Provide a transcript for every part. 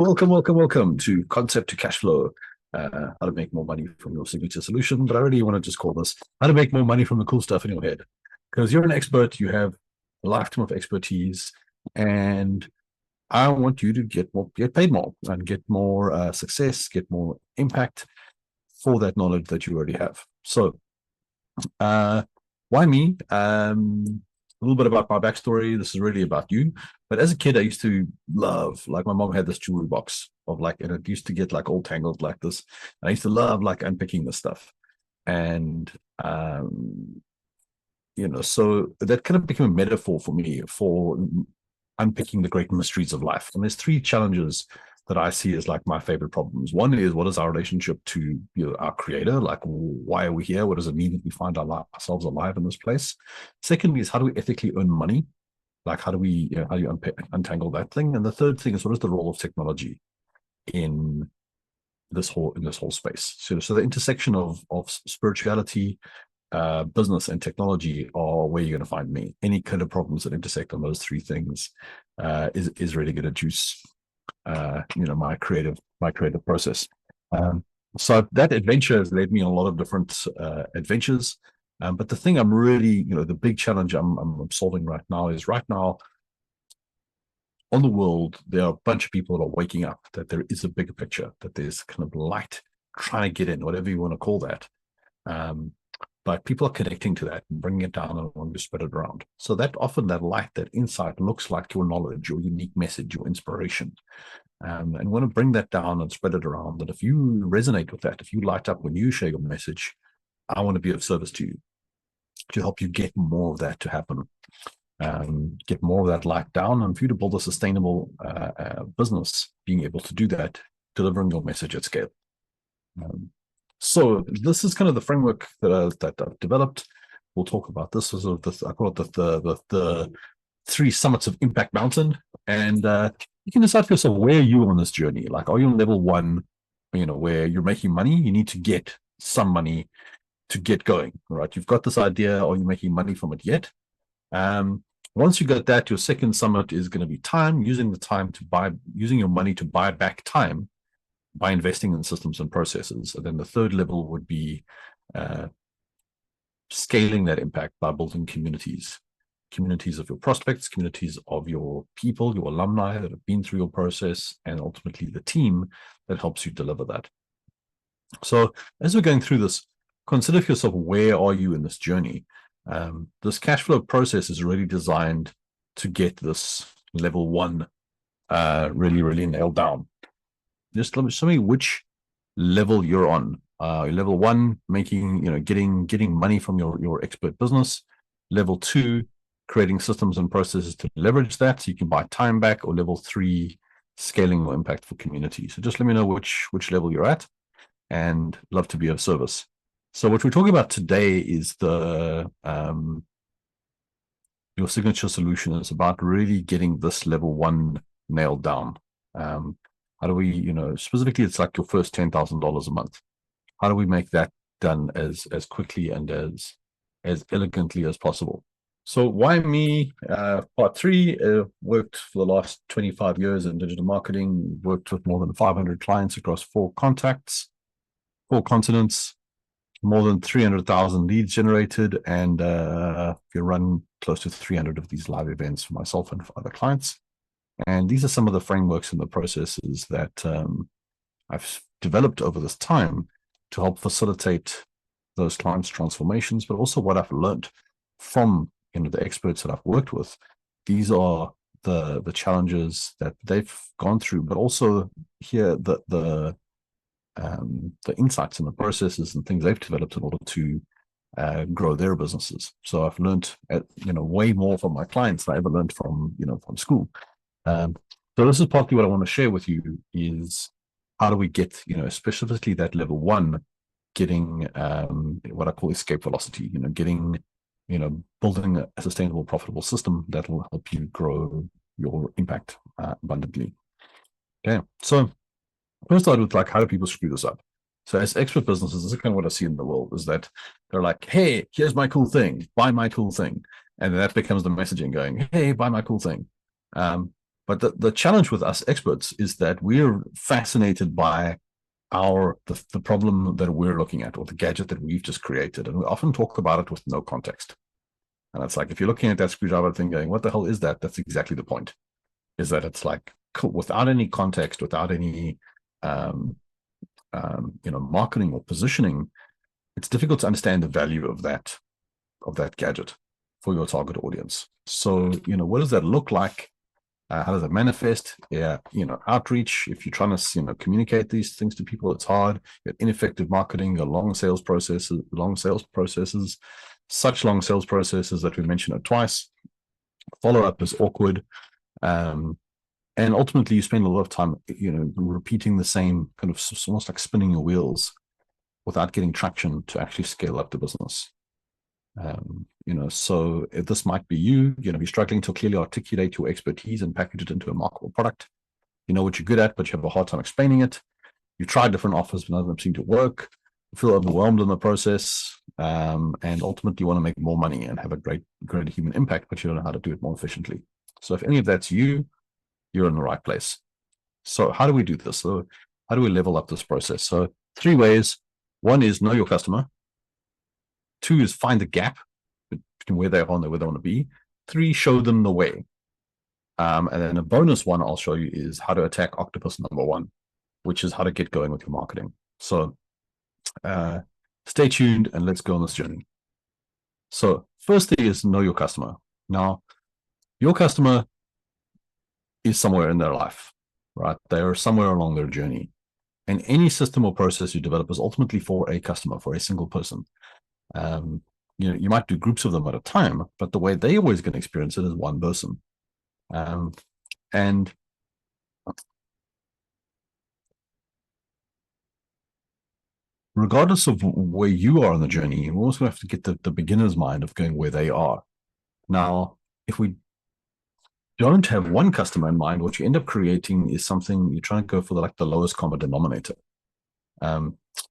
Welcome to Concept to Cash Flow. How to make more money from your signature solution. But I really want to just call this how to make more money from the cool stuff in your head. Because you're an expert, you have a lifetime of expertise, and I want you to get paid more, and get more success, get more impact for that knowledge that you already have. So, why me? A little bit about my backstory. This is really about you. But as a kid, I used to love, like, my mom had this jewelry box of, like, and it used to get like all tangled like this. And I used to love like unpicking this stuff. And so that kind of became a metaphor for me for unpicking the great mysteries of life. And there's three challenges that I see as like my favorite problems. One is, what is our relationship to our creator? Like, why are we here? What does it mean that we find ourselves alive in this place? Secondly is, how do we ethically earn money? Like, how do you untangle that thing? And the third thing is, what is the role of technology in this whole space? So the intersection of spirituality, business, and technology are where you're going to find me. Any kind of problems that intersect on those three things is really going to juice my creative process. So that adventure has led me on a lot of different adventures. But the thing I'm really, the big challenge I'm solving right now is, right now on the world, there are a bunch of people that are waking up that there is a bigger picture, that there's kind of light trying to get in, whatever you want to call that. But people are connecting to that and bringing it down and wanting to spread it around. So that often that light, that insight looks like your knowledge, your unique message, your inspiration. And want to bring that down and spread it around. That if you resonate with that, if you light up when you share your message, I want to be of service to you, to help you get more of that to happen. Get more of that light down, and for you to build a sustainable business, being able to do that, delivering your message at scale. So this is kind of the framework that I've developed. We'll talk about this as I call it the three summits of Impact Mountain, and you can decide for yourself, where are you on this journey? Like, are you on level one, where you're making money? You need to get some money to get going, right? You've got this idea. Are you making money from it yet? Once you got that, your second summit is going to be time, using your money to buy back time by investing in systems and processes. And then the third level would be scaling that impact by building communities of your prospects, communities of your people, your alumni that have been through your process, and ultimately the team that helps you deliver that. So as we're going through this, consider for yourself, where are you in this journey? This cash flow process is really designed to get this level one really, really nailed down. Just show me which level you're on. Level one, getting money from your expert business. Level two, creating systems and processes to leverage that so you can buy time back. Or level three, scaling your impact for community. So just let me know which level you're at, and love to be of service. So what we're talking about today is your signature solution. Is about really getting this level one nailed down. How do we, specifically, it's like your first $10,000 a month. How do we make that done as quickly and as elegantly as possible? So why me? Part three, worked for the last 25 years in digital marketing, worked with more than 500 clients across 4 continents, more than 300,000 leads generated, and we run close to 300 of these live events for myself and for other clients. And these are some of the frameworks and the processes that I've developed over this time to help facilitate those clients' transformations, but also what I've learned from the experts that I've worked with. These are the challenges that they've gone through, but also here the insights and the processes and things they've developed in order to grow their businesses. So I've learned way more from my clients than I ever learned from school. So this is partly what I want to share with you, is how do we get, specifically that level one, getting what I call escape velocity, building a sustainable, profitable system that will help you grow your impact abundantly. Okay, so first start with, like, how do people screw this up? So as expert businesses, this is kind of what I see in the world, is that they're like, hey, here's my cool thing, buy my cool thing. And that becomes the messaging going, hey, buy my cool thing. But the challenge with us experts is that we're fascinated by the problem that we're looking at, or the gadget that we've just created. And we often talk about it with no context. And it's like, if you're looking at that screwdriver thing going, what the hell is that? That's exactly the point, is that it's like, without any context, without any marketing or positioning, it's difficult to understand the value of that gadget for your target audience. So, what does that look like? How does it manifest? Yeah, outreach. If you're trying to, communicate these things to people, it's hard. You have ineffective marketing, long sales processes, such long sales processes that we mentioned it twice. Follow up is awkward. And ultimately, you spend a lot of time, repeating the same kind of, almost like spinning your wheels without getting traction to actually scale up the business. So if this might be you're struggling to clearly articulate your expertise and package it into a marketable product. You know what you're good at, but you have a hard time explaining it. You try different offers, but none of them seem to work. You feel overwhelmed in the process, and ultimately you want to make more money and have a great human impact, but you don't know how to do it more efficiently. So if any of that's you're in the right place. So how do we do this? So how do we level up this process? So 3 ways. 1 is know your customer. 2 is find the gap between where they are and where they want to be. 3, show them the way. And then a bonus one I'll show you is how to attack octopus number 1, which is how to get going with your marketing. So stay tuned and let's go on this journey. So first thing is know your customer. Now, your customer is somewhere in their life, right? They're somewhere along their journey. And any system or process you develop is ultimately for a customer, for a single person. You might do groups of them at a time, but the way they always going to experience it is one person. And regardless of where you are on the journey, you're always going to have to get the beginner's mind of going where they are. Now, if we don't have one customer in mind, what you end up creating is something you're trying to go for the lowest common denominator.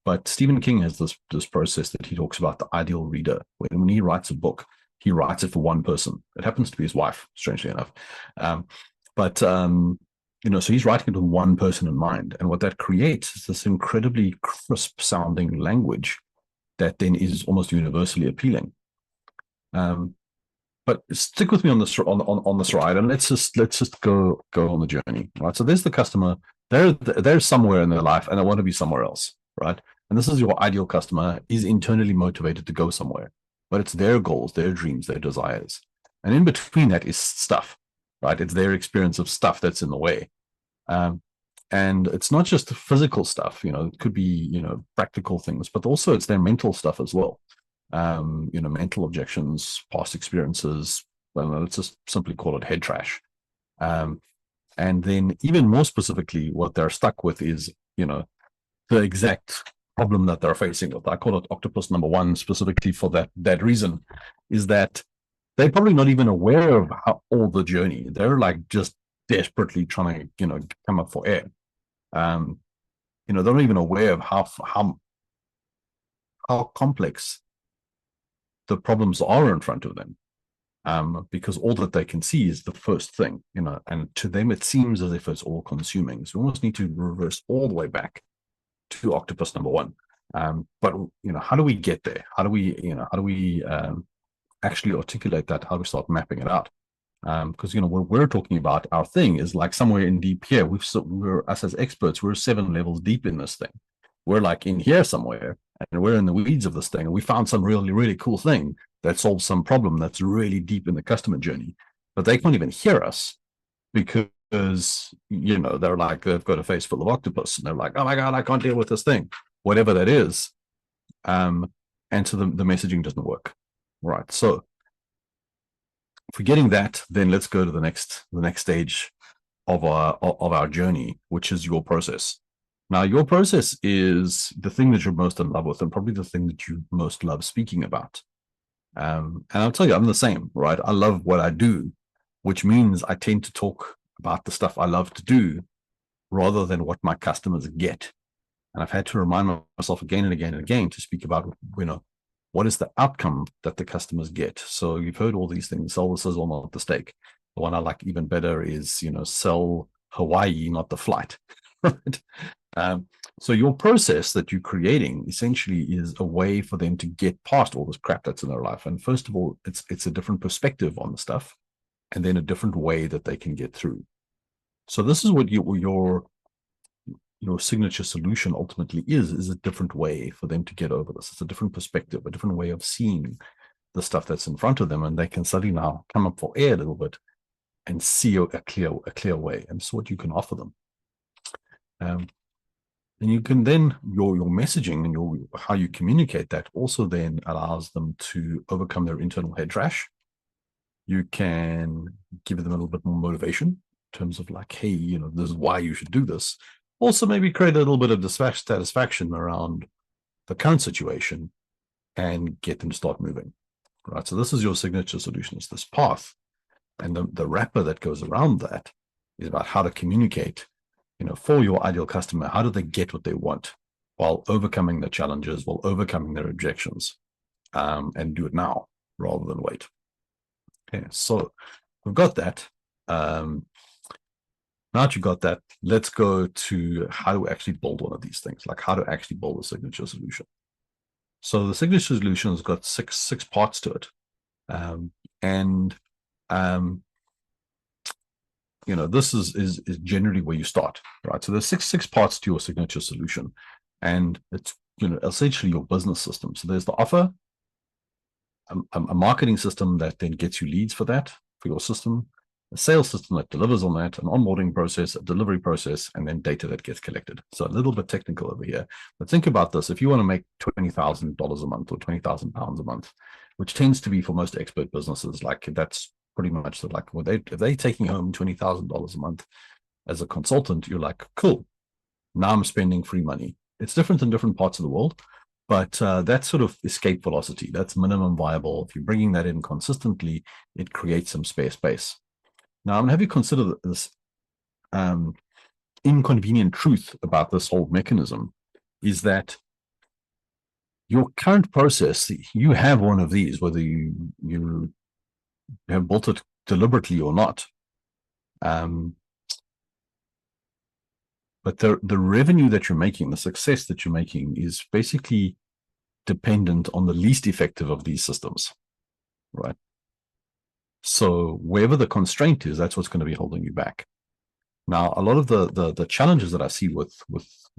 But Stephen King has this process that he talks about, the ideal reader. When he writes a book, he writes it for one person. It happens to be his wife, strangely enough. So he's writing it with one person in mind. And what that creates is this incredibly crisp sounding language that then is almost universally appealing. But stick with me on this ride, and let's just go on the journey, right? So there's the customer. They're somewhere in their life, and they want to be somewhere else, right? And this is your ideal customer, is internally motivated to go somewhere, but it's their goals, their dreams, their desires, and in between that is stuff, right? It's their experience of stuff that's in the way, and it's not just the physical stuff. It could be practical things, but also it's their mental stuff as well. Mental objections, past experiences. Well, let's just simply call it head trash. And then even more specifically, what they're stuck with is, the exact problem that they're facing with. I call it octopus number 1 specifically for that reason, is that they're probably not even aware of all the journey. They're just desperately trying to, come up for air. They're not even aware of how complex the problems are in front of them, because all that they can see is the first thing, and to them it seems as if it's all consuming. So we almost need to reverse all the way back to octopus number 1. But how do we get there? How do we actually articulate that? How do we start mapping it out? Because what we're talking about, our thing is somewhere in deep here. We're us as experts, we're 7 levels deep in this thing. We're in here somewhere, and we're in the weeds of this thing, and we found some really, really cool thing that solves some problem that's really deep in the customer journey, but they can't even hear us because they're they've got a face full of octopus, and they're like, oh my god, I can't deal with this thing, whatever that is. And so the messaging doesn't work, right? So forgetting that, then let's go to the next stage of our journey, which is your process. Now, your process is the thing that you're most in love with, and probably the thing that you most love speaking about. And I'll tell you, I'm the same, right? I love what I do, which means I tend to talk about the stuff I love to do rather than what my customers get. And I've had to remind myself again and again and again to speak about, what is the outcome that the customers get? So you've heard all these things, sell the sizzle, not the steak. The one I like even better is, sell Hawaii, not the flight. Right? So your process that you're creating essentially is a way for them to get past all this crap that's in their life. And first of all, it's a different perspective on the stuff, and then a different way that they can get through. So this is what your signature solution ultimately is a different way for them to get over this. It's a different perspective, a different way of seeing the stuff that's in front of them, and they can suddenly now come up for air a little bit and see a clear way. And so what you can offer them. And you can then your messaging and your how you communicate that also then allows them to overcome their internal head trash. You can give them a little bit more motivation in terms of like, hey, this is why you should do this. Also, maybe create a little bit of satisfaction around the current situation and get them to start moving. Right. So this is your signature solution. It's this path. And the wrapper that goes around that is about how to communicate, for your ideal customer. How do they get what they want while overcoming the challenges, while overcoming their objections, and do it now rather than wait. Okay, so we've got that. Now that you got that, let's go to how to actually build one of these things, like how to actually build a signature solution. So the signature solution has got six parts to it. This is generally where you start, right? So there's six parts to your signature solution, and it's essentially your business system. So there's the offer, a marketing system that then gets you leads for your system, a sales system that delivers on that, an onboarding process, a delivery process, and then data that gets collected. So a little bit technical over here, but think about this. If you want to make $20,000 a month or 20,000 pounds a month, which tends to be for most expert businesses, like that's pretty much like, if they're taking home $20,000 a month as a consultant, you're like, cool, now I'm spending free money. It's different in different parts of the world, but that's sort of escape velocity. That's minimum viable. If you're bringing that in consistently, it creates some spare space. Now, I'm going to have you consider this inconvenient truth about this whole mechanism is that your current process, you have one of these, whether you have built it deliberately or not. But the revenue that you're making, the success that you're making is basically dependent on the least effective of these systems, right? So wherever the constraint is, that's what's going to be holding you back. Now, a lot of the challenges that I see with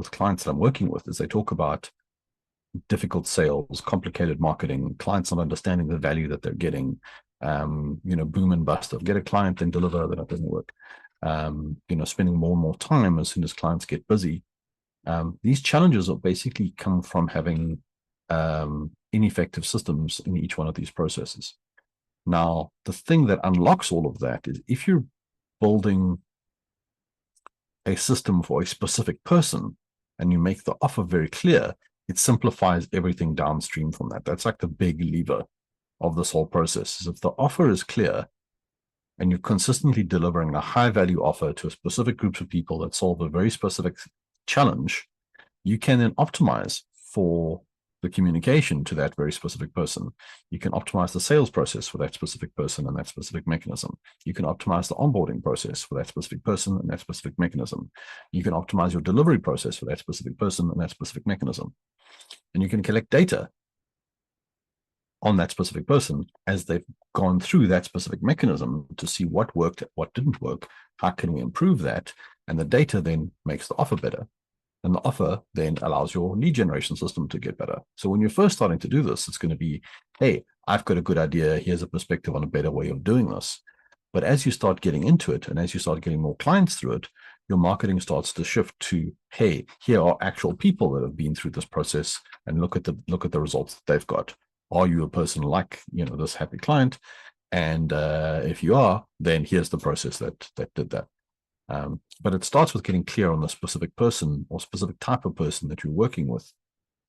clients that I'm working with is they talk about difficult sales, complicated marketing, clients not understanding the value that they're getting, boom and bust of get a client, then deliver, then it doesn't work. Spending more and more time as soon as clients get busy. These challenges are basically come from having ineffective systems in each one of these processes. Now, the thing that unlocks all of that is if you're building a system for a specific person and you make the offer very clear, it simplifies everything downstream from that. That's like the big lever of this whole process. Is if the offer is clear and you're consistently delivering a high value offer to a specific group of people that solve a very specific challenge, you can then optimize for the communication to that very specific person. You can optimize the sales process for that specific person and that specific mechanism. You can optimize the onboarding process for that specific person and that specific mechanism. You can optimize your delivery process for that specific person and that specific mechanism. And you can collect data on that specific person as they've gone through that specific mechanism to see what worked, what didn't work, how can we improve that, and the data then makes the offer better. And the offer then allows your lead generation system to get better. So when you're first starting to do this, it's going to be, hey, I've got a good idea. Here's a perspective on a better way of doing this. But as you start getting into it and as you start getting more clients through it, your marketing starts to shift to, hey, here are actual people that have been through this process and look at the results that they've got. Are you a person like, this happy client? And if you are, then here's the process that did that. But it starts with getting clear on the specific person or specific type of person that you're working with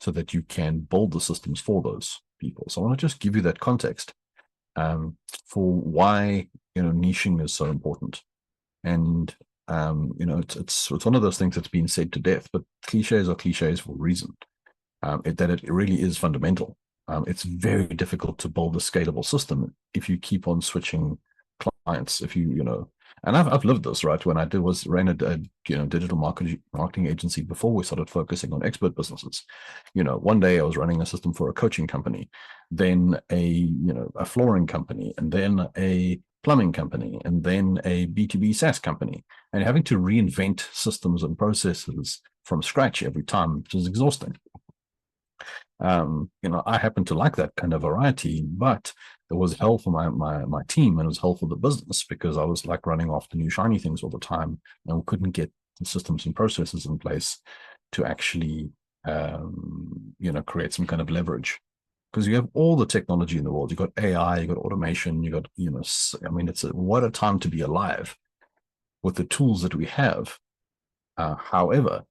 so that you can build the systems for those people. So I want to just give you that context for why, niching is so important. And, it's one of those things that's been said to death, but cliches are cliches for a reason, that it really is fundamental. It's very difficult to build a scalable system if you keep on switching clients. If and I've lived this, right? When I ran a digital marketing agency before we started focusing on expert businesses. One day I was running a system for a coaching company, then a flooring company, and then a plumbing company, and then a B2B SaaS company, and having to reinvent systems and processes from scratch every time, which is exhausting. I happen to like that kind of variety, but it was hell for my team, and it was hell for the business, because I was like running after new shiny things all the time, and we couldn't get the systems and processes in place to actually create some kind of leverage. Because you have all the technology in the world. You've got AI, you've got automation, you've got, what a time to be alive with the tools that we have. However,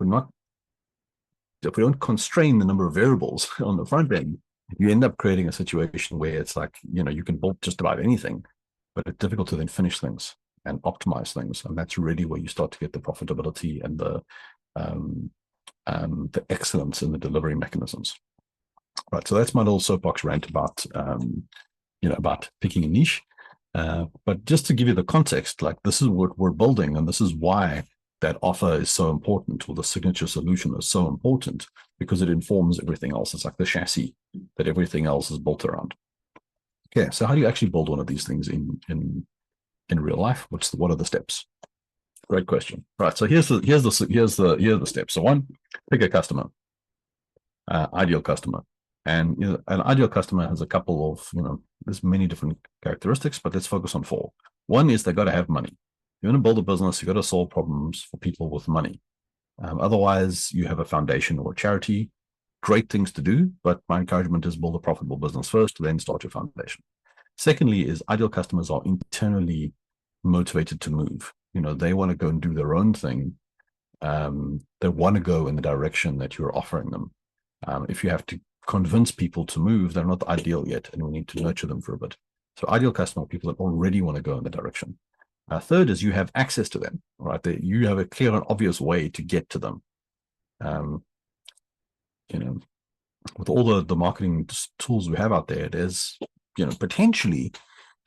if we don't constrain the number of variables on the front end, you end up creating a situation where it's like, you can build just about anything, but it's difficult to then finish things and optimize things. And that's really where you start to get the profitability and the excellence in the delivery mechanisms. Right. So that's my little soapbox rant about picking a niche. But just to give you the context, like, this is what we're building, and this is why that offer is so important, or the signature solution is so important, because it informs everything else. It's like the chassis that everything else is built around. Okay, so how do you actually build one of these things in real life? What are the steps? Great question. Right. So here's the steps. So one, pick a customer, ideal customer. And an ideal customer has a couple of, there's many different characteristics, but let's focus on 4. One is they got to have money. You want to build a business, you got to solve problems for people with money. Otherwise, you have a foundation or a charity. Great things to do, but my encouragement is build a profitable business first, then start your foundation. Secondly, is ideal customers are internally motivated to move. They want to go and do their own thing. They want to go in the direction that you're offering them. If you have to convince people to move, they're not ideal yet, and we need to nurture them for a bit. So ideal customer are people that already want to go in the direction. Third is you have access to them, right? You have a clear and obvious way to get to them. With all the marketing tools we have out there, there's, potentially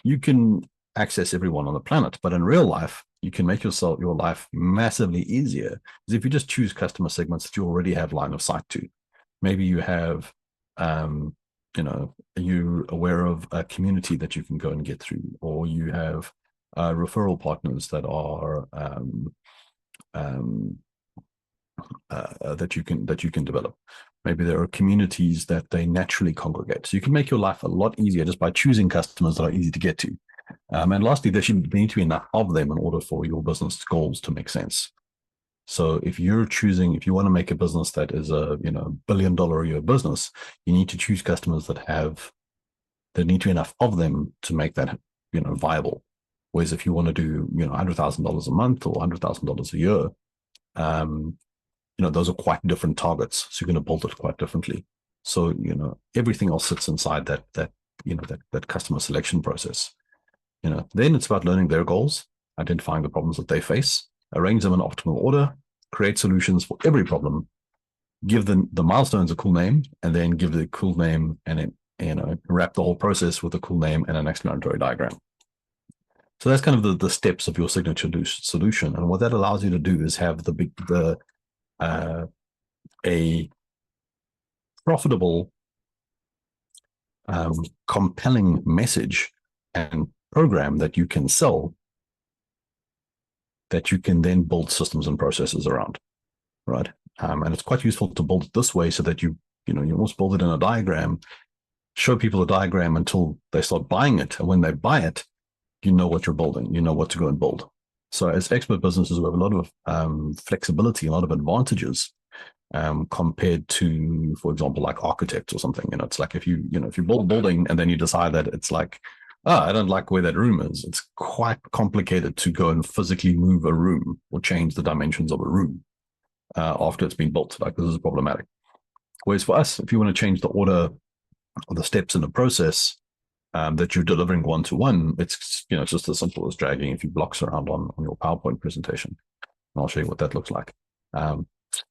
you can access everyone on the planet, but in real life, you can make your life massively easier if you just choose customer segments that you already have line of sight to. Maybe you have, you're aware of a community that you can go and get through, or you have referral partners that are that you can develop. Maybe there are communities that they naturally congregate. So you can make your life a lot easier just by choosing customers that are easy to get to. And lastly, there need to be enough of them in order for your business goals to make sense. So if you want to make a business that is a $1 billion a year business, you need to choose customers that need to be enough of them to make that viable. Whereas if you want to do $100,000 a month or $100,000 a year, those are quite different targets. So you're going to build it quite differently. So everything else sits inside that customer selection process. Then it's about learning their goals, identifying the problems that they face, arrange them in optimal order, create solutions for every problem, give the milestones a cool name, and then give the cool name and wrap the whole process with a cool name and an explanatory diagram. So that's kind of the steps of your signature solution. And what that allows you to do is have a profitable, compelling message and program that you can sell, that you can then build systems and processes around, right? And it's quite useful to build it this way, so that you almost build it in a diagram, show people a diagram until they start buying it. And when they buy it, you know what you're building, you know what to go and build. So as expert businesses, we have a lot of flexibility, a lot of advantages compared to, for example, like architects or something. It's like if you build a building and then you decide that it's like, I don't like where that room is. It's quite complicated to go and physically move a room or change the dimensions of a room after it's been built. Like, this is problematic. Whereas for us, if you want to change the order or the steps in the process that you're delivering one-to-one, it's just as simple as dragging a few blocks around on your PowerPoint presentation. And I'll show you what that looks like.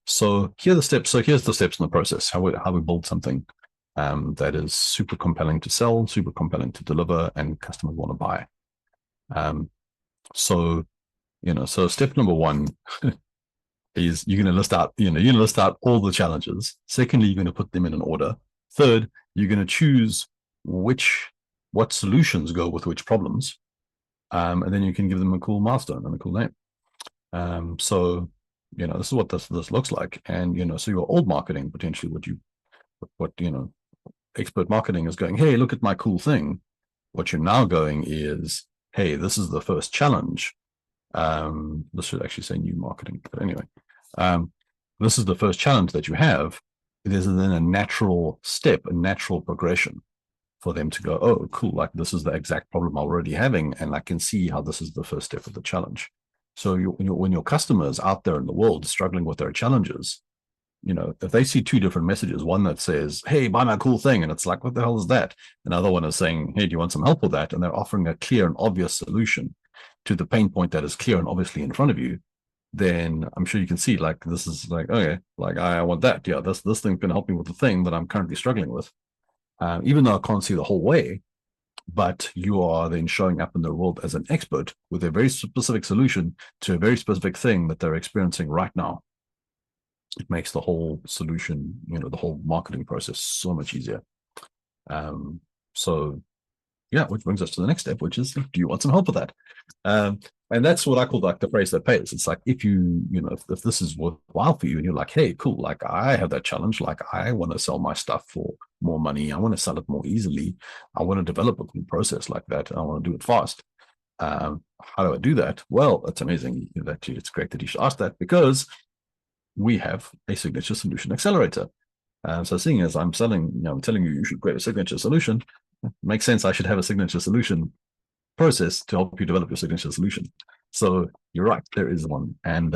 So here are the steps. So here's the steps in the process, how we build something that is super compelling to sell, super compelling to deliver, and customers want to buy. So, so step number one is you're going to list out, you're going to list out all the challenges. Secondly, you're going to put them in an order. Third, you're going to choose what solutions go with which problems. And then you can give them a cool milestone and a cool name. So, this is what this looks like. And, so your old marketing, potentially what expert marketing is going, hey, look at my cool thing. What you're now going is, hey, this is the first challenge. This should actually say new marketing, but anyway, this is the first challenge that you have. There's then a natural step, a natural progression for them to go, oh, cool, like this is the exact problem I'm already having, and I can see how this is the first step of the challenge. So when your customers out there in the world struggling with their challenges, if they see two different messages, one that says, hey, buy my cool thing, and it's like, what the hell is that? Another one is saying, hey, do you want some help with that? And they're offering a clear and obvious solution to the pain point that is clear and obviously in front of you, then I'm sure you can see, like, this is like, okay, like I want that. Yeah, this thing can help me with the thing that I'm currently struggling with. Even though I can't see the whole way, but you are then showing up in the world as an expert with a very specific solution to a very specific thing that they're experiencing right now. It makes the whole solution, the whole marketing process so much easier. So yeah, which brings us to the next step, which is, do you want some help with that? And that's what I call like the phrase that pays. It's like, if if this is worthwhile for you and you're like, hey, cool, like I have that challenge, like I want to sell my stuff for more money, I want to sell it more easily, I want to develop a cool process like that, I want to do it fast. How do I do that? Well, it's amazing that it's great that you should ask that, because we have a signature solution accelerator. So seeing as I'm telling you should create a signature solution, it makes sense I should have a signature solution process to help you develop your signature solution. So you're right, there is one. And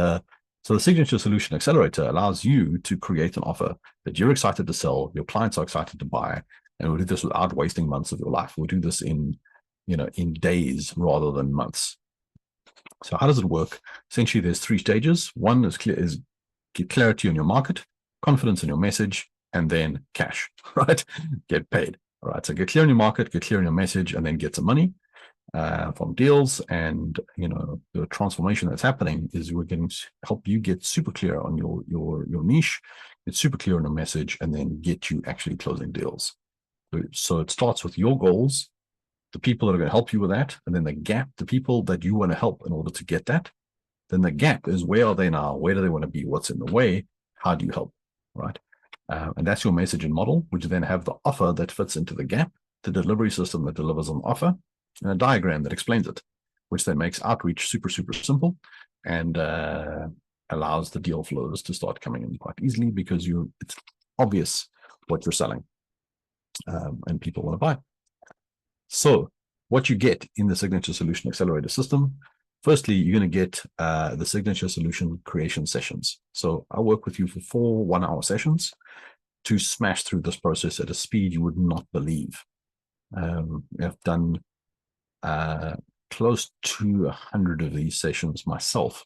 so the signature solution accelerator allows you to create an offer that you're excited to sell, your clients are excited to buy, and we'll do this without wasting months of your life. We'll do this in days rather than months. So how does it work? Essentially, there's three stages. One is get clarity on your market, confidence in your message, and then cash, right? Get paid. All right. So get clear on your market, get clear on your message, and then get some money from deals. And the transformation that's happening is we're going to help you get super clear on your niche, get super clear on your message, and then get you actually closing deals. So it starts with your goals, the people that are going to help you with that, and then the gap, the people that you want to help in order to get that. Then the gap is, where are they now? Where do they want to be? What's in the way? How do you help? Right? And that's your message and model, which then have the offer that fits into the gap, the delivery system that delivers on the offer, and a diagram that explains it, which then makes outreach super, super simple and allows the deal flows to start coming in quite easily, because it's obvious what you're selling and people want to buy. So what you get in the Signature Solution Accelerator system, firstly, you're going to get the Signature Solution creation sessions. So I work with you for 4 one-hour sessions to smash through this process at a speed you would not believe. I've done close to 100 of these sessions myself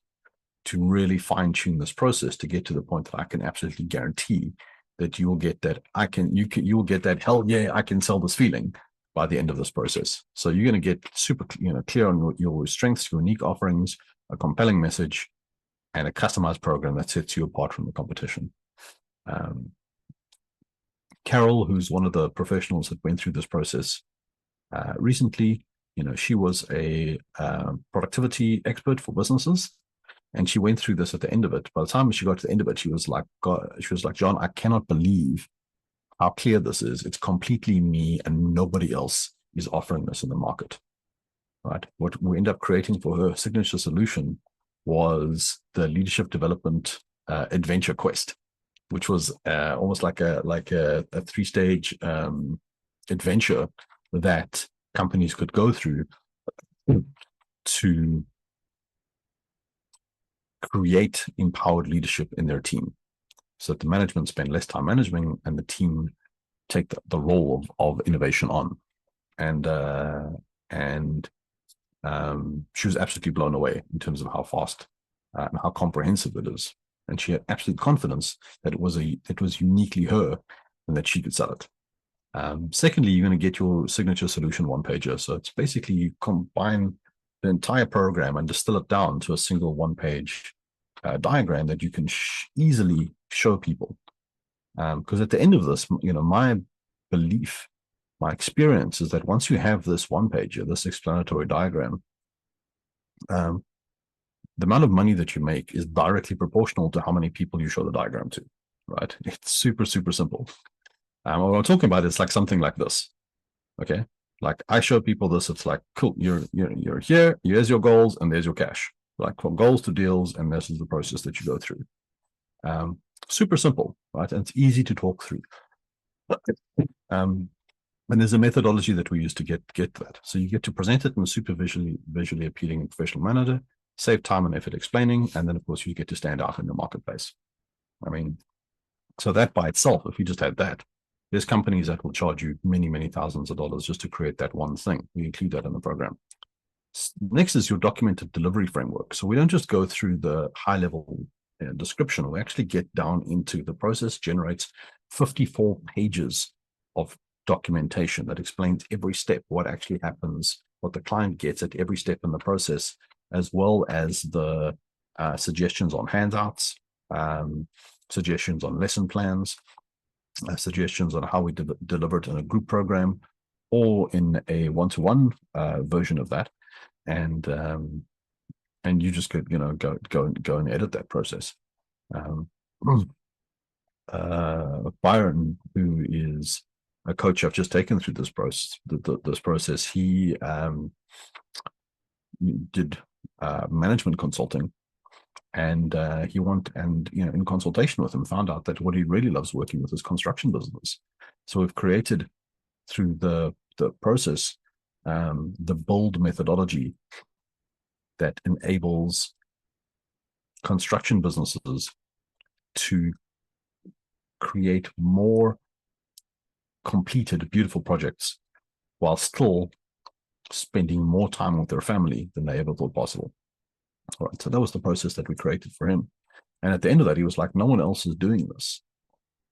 to really fine-tune this process to get to the point that I can absolutely guarantee that you will get that you will get that, hell yeah, I can sell this feeling by the end of this process. So you're going to get super clear on your strengths, your unique offerings, a compelling message, and a customized program that sets you apart from the competition. Carol, who's one of the professionals that went through this process recently, she was a productivity expert for businesses, and she went through this at the end of it. By the time she got to the end of it, she was like, John, I cannot believe how clear this is. It's completely me, and nobody else is offering this in the market. Right? What we end up creating for her signature solution was the leadership development adventure quest, which was almost like a 3-stage adventure that companies could go through to create empowered leadership in their team, so that the management spend less time managing and the team take the role of innovation on. And she was absolutely blown away in terms of how fast and how comprehensive it is. And she had absolute confidence that it was uniquely her and that she could sell it. Secondly, you're going to get your signature solution one-pager. So it's basically you combine the entire program and distill it down to a single one-page diagram that you can easily show people. Because at the end of this, my belief, my experience is that once you have this one page, this explanatory diagram, the amount of money that you make is directly proportional to how many people you show the diagram to, right? It's super, super simple. What I'm talking about is like something like this, okay? Like I show people this, it's like, cool, you're here, here's your goals, and there's your cash. Like from goals to deals, and this is the process that you go through. Super simple, right? And it's easy to talk through. And there's a methodology that we use to get that. So you get to present it in a super visually appealing and professional manner, save time and effort explaining, and then of course you get to stand out in the marketplace. I mean, so that by itself, if you just had that, there's companies that will charge you many, many thousands of dollars just to create that one thing. We include that in the program. Next is your documented delivery framework. So we don't just go through the high level description. We actually get down into the process, generates 54 pages of documentation that explains every step, what actually happens, what the client gets at every step in the process, as well as the suggestions on handouts, suggestions on lesson plans, suggestions on how we deliver it in a group program or in a one-to-one version of that. And you just could, go and edit that process. Byron, who is a coach I've just taken through this process, he did management consulting, and in consultation with him, found out that what he really loves working with is construction business. So we've created through the process the BUILD methodology that enables construction businesses to create more completed, beautiful projects while still spending more time with their family than they ever thought possible. All right, so that was the process that we created for him. And at the end of that, he was like, no one else is doing this.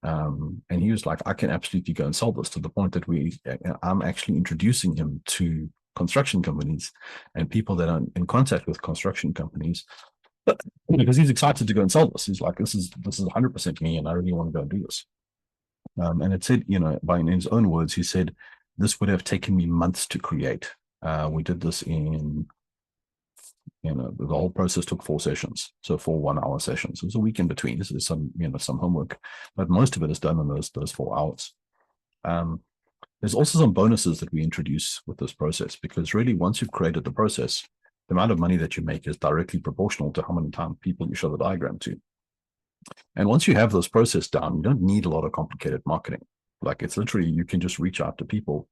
And he was like, I can absolutely go and sell this, to the point that I'm actually introducing him to construction companies and people that are in contact with construction companies, because he's excited to go and sell this. He's like, this is 100% me, and I really want to go and do this. And it said, in his own words, he said, this would have taken me months to create. We did this in, the whole process took 4 sessions. So 4 1-hour sessions. It was a week in between. This is some homework, but most of it is done in those 4 hours. There's also some bonuses that we introduce with this process, because really, once you've created the process, the amount of money that you make is directly proportional to how many times people you show the diagram to. And once you have this process down, you don't need a lot of complicated marketing. Like, it's literally, you can just reach out to people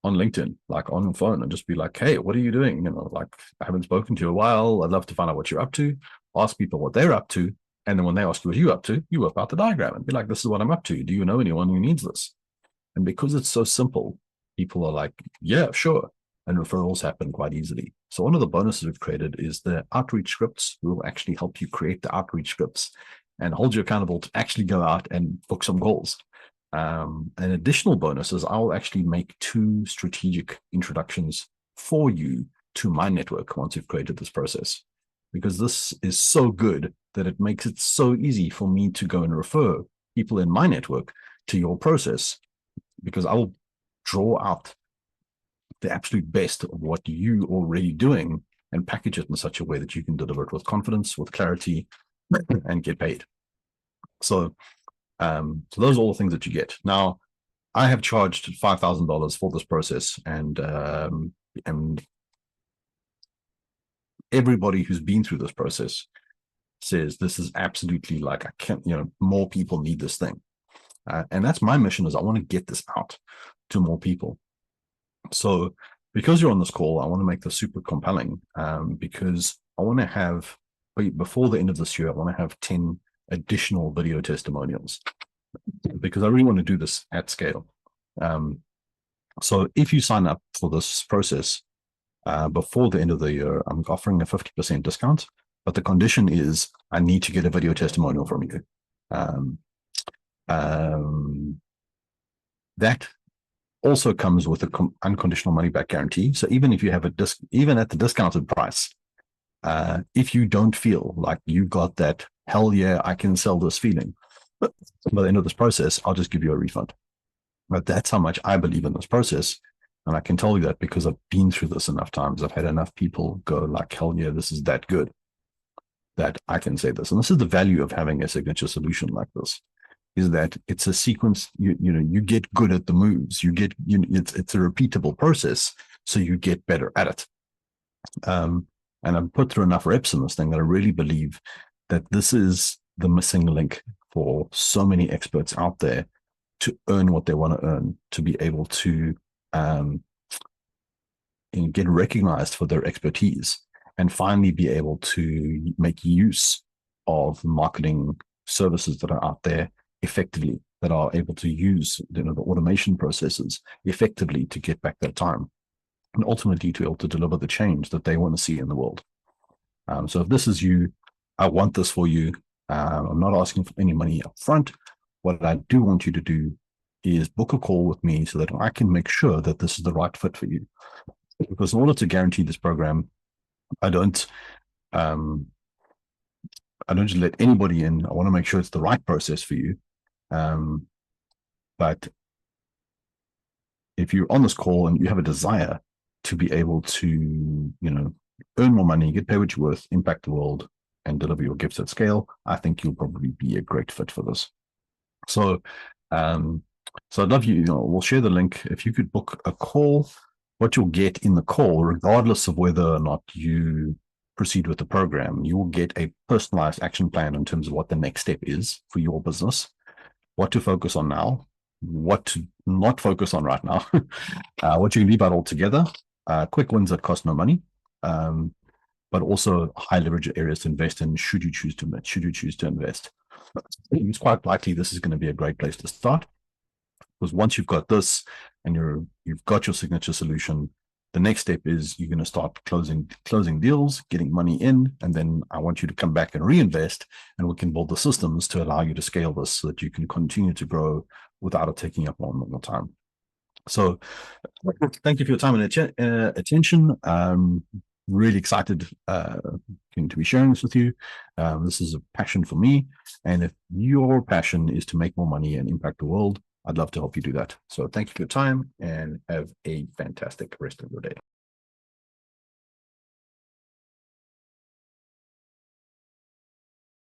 on LinkedIn, like on the phone, and just be like, hey, what are you doing? Like, I haven't spoken to you in a while. I'd love to find out what you're up to. Ask people what they're up to. And then when they ask you what you're up to, you whip out the diagram and be like, this is what I'm up to. Do you know anyone who needs this? And because it's so simple, people are like, yeah, sure. And referrals happen quite easily. So one of the bonuses we've created is the outreach scripts. We will actually help you create the outreach scripts and hold you accountable to actually go out and book some goals. An additional bonus is I'll actually make 2 strategic introductions for you to my network once you've created this process, because this is so good that it makes it so easy for me to go and refer people in my network to your process, because I'll draw out the absolute best of what you already doing and package it in such a way that you can deliver it with confidence, with clarity, and get paid. So those are all the things that you get. Now, I have charged $5,000 for this process, and everybody who's been through this process says this is absolutely, like, I can't, more people need this thing. And that's my mission, is I want to get this out to more people. So because you're on this call, I want to make this super compelling, because I want to have, before the end of this year, I want to have 10 additional video testimonials, because I really want to do this at scale. So if you sign up for this process before the end of the year, I'm offering a 50% discount, but the condition is I need to get a video testimonial from you. That also comes with an unconditional money back guarantee. So even if you have even at the discounted price, if you don't feel like you got that hell yeah, I can sell this feeling, but by the end of this process, I'll just give you a refund. But that's how much I believe in this process. And I can tell you that because I've been through this enough times. I've had enough people go like, hell yeah, this is that good that I can say this. And this is the value of having a signature solution like this, is that it's a sequence. You get good at the moves. It's a repeatable process, so you get better at it. And I've put through enough reps in this thing that I really believe that this is the missing link for so many experts out there to earn what they want to earn, to be able to get recognized for their expertise, and finally be able to make use of marketing services that are out there effectively, that are able to use the automation processes effectively to get back their time, and ultimately to be able to deliver the change that they want to see in the world. So if this is you, I want this for you. I'm not asking for any money up front. What I do want you to do is book a call with me so that I can make sure that this is the right fit for you. Because in order to guarantee this program, I don't just let anybody in. I want to make sure it's the right process for you. But if you're on this call and you have a desire to be able to, earn more money, get paid what you're worth, impact the world, and deliver your gifts at scale, I think you'll probably be a great fit for this. So, I'd love you. We'll share the link. If you could book a call, what you'll get in the call, regardless of whether or not you proceed with the program, you will get a personalized action plan in terms of what the next step is for your business, what to focus on now, what to not focus on right now, what you can leave out altogether, quick wins that cost no money, but also high leverage areas to invest in should you choose to invest. It's quite likely this is going to be a great place to start, because once you've got this and you've got your signature solution, the next step is you're going to start closing deals, getting money in, and then I want you to come back and reinvest, and we can build the systems to allow you to scale this so that you can continue to grow without it taking up more time. So thank you for your time and attention. Really excited to be sharing this with you. This is a passion for me, and if your passion is to make more money and impact the world, I'd love to help you do that. So thank you for your time, and have a fantastic rest of your day.